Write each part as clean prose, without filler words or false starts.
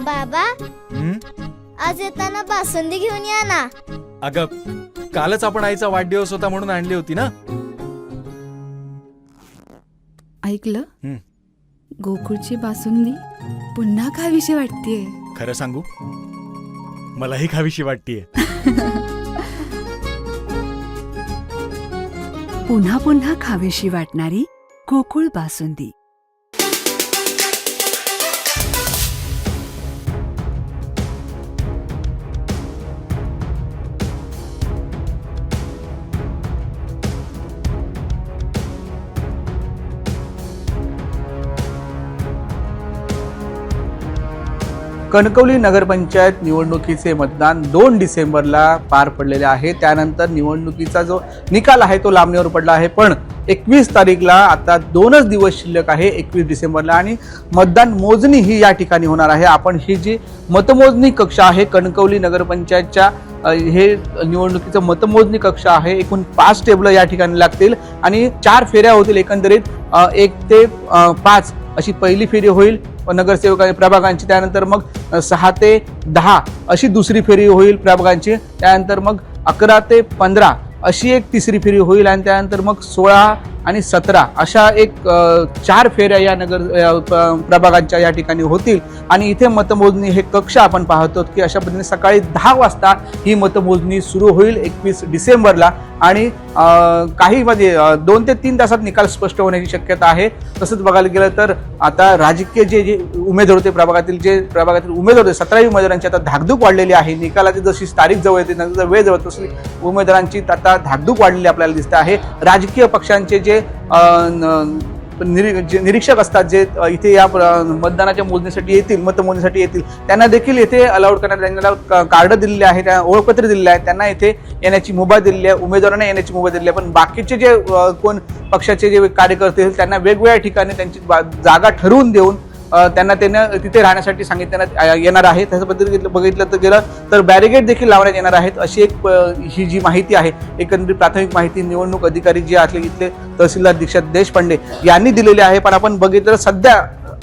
बाबा, आज येताना बासुंदी घेऊन या ना. अगं, कालच आपण आईचा वाढदिवस होता म्हणून आणली होती ना. ऐकलं, गोकुळची बासुंदी पुन्हा खावीशी वाटतेय. खरं सांगू, मलाही खावीशी वाटतेय. पुन्हा पुन्हा खावीशी वाटणारी गोकुळ बासुंदी. कणकवली नगरपंचायत निवडणुकीचे मतदान 2 डिसेंबरला पार पडलेले आहे. त्यानंतर निवडणुकीचा जो निकाल आहे तो लांबणीवर पडला आहे. पण 21 तारीखला आता 2च दिवस शिल्लक आहे, 21 डिसेंबरला, आणि मतदान मोजणी ही या ठिकाणी होणार आहे. आपण ही जी मतमोजणी कक्ष आहे कणकवली नगरपंचायतच्या, हे निवडणुकीचं मतमोजणी कक्ष आहे. एकूण 5 टेबल या ठिकाणी लागतील आणि 4 फेऱ्या होतील. एकंदरीत 1 ते 5 अशी पहिली फेरी होईल नगरसेवक प्रभागांची. त्यानंतर मग 6 ते 10 अशी दुसरी फेरी होईल प्रभागांची. त्यानंतर मग 11 ते 15 अशी एक तिसरी फेरी होईल आणि त्यानंतर मग 16 आणि 17 अशा एक 4 फेऱ्या या प्रभागांच्या या ठिकाणी होतील. आणि इथे मतमोजणी हे कक्ष आपण पाहतो की अशा पद्धतीने सकाळी 10 वाजता ही मतमोजणी सुरू होईल 21 डिसेंबरला. आणि काही मध्ये 2 ते 3 तासात निकाल स्पष्ट होण्याची शक्यता आहे. तसंच बघायला गेलं तर आता राजकीय जे उमेदवार होते प्रभागातील उमेदवार होते, 17 उमेदवारांची आता धाकधूक वाढलेली आहे. निकालाची जशी तारीख जवळ येते, नंतर वेळ जवळ, तशी उमेदवारांची आता धाकधूक वाढलेली आपल्याला दिसते आहे. राजकीय पक्षांचे जे निरीक्षक असतात, जे इथे या मतदानाच्या मोजणीसाठी येतील, मतमोजणीसाठी येतील, त्यांना देखील येथे अलाउड करण्यात, त्यांना कार्ड दिलेले आहे, त्यांना ओळखपत्र दिलेले आहे, त्यांना इथे येण्याची मुभा दिलेली आहे, उमेदवारांना येण्याची मुभा दिलेली आहे. पण बाकीचे जे कोण पक्षाचे जे कार्यकर्ते त्यांना वेगवेगळ्या ठिकाणी त्यांची जागा ठरवून देऊन त्यांना तिथे राहण्यासाठी सांगितण्यात येणार आहे. त्याच्या पद्धतीने बघितलं तर गेलं तर बॅरिगेड देखील लावण्यात येणार आहेत, अशी एक ही जी माहिती आहे, एकंदरीत प्राथमिक माहिती निवडणूक अधिकारी जे असले इथले तहसीलदार दीक्षित देशपांडे यांनी दिलेली आहे. पण आपण बघितलं सध्या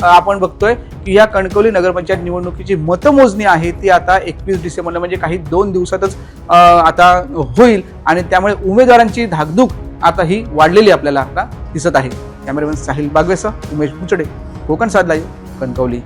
आपण बघतोय की या कणकवली नगरपंचायत निवडणुकीची मतमोजणी आहे ती आता 21 डिसेंबरला म्हणजे काही 2 दिवसातच आता होईल. आणि त्यामुळे उमेदवारांची धाकधूक आता ही वाढलेली आपल्याला आता दिसत आहे. कॅमेरामॅन साहिल बागवेसह उमेश मुचडे, कोकण साध लाईव्ह, कणकवली.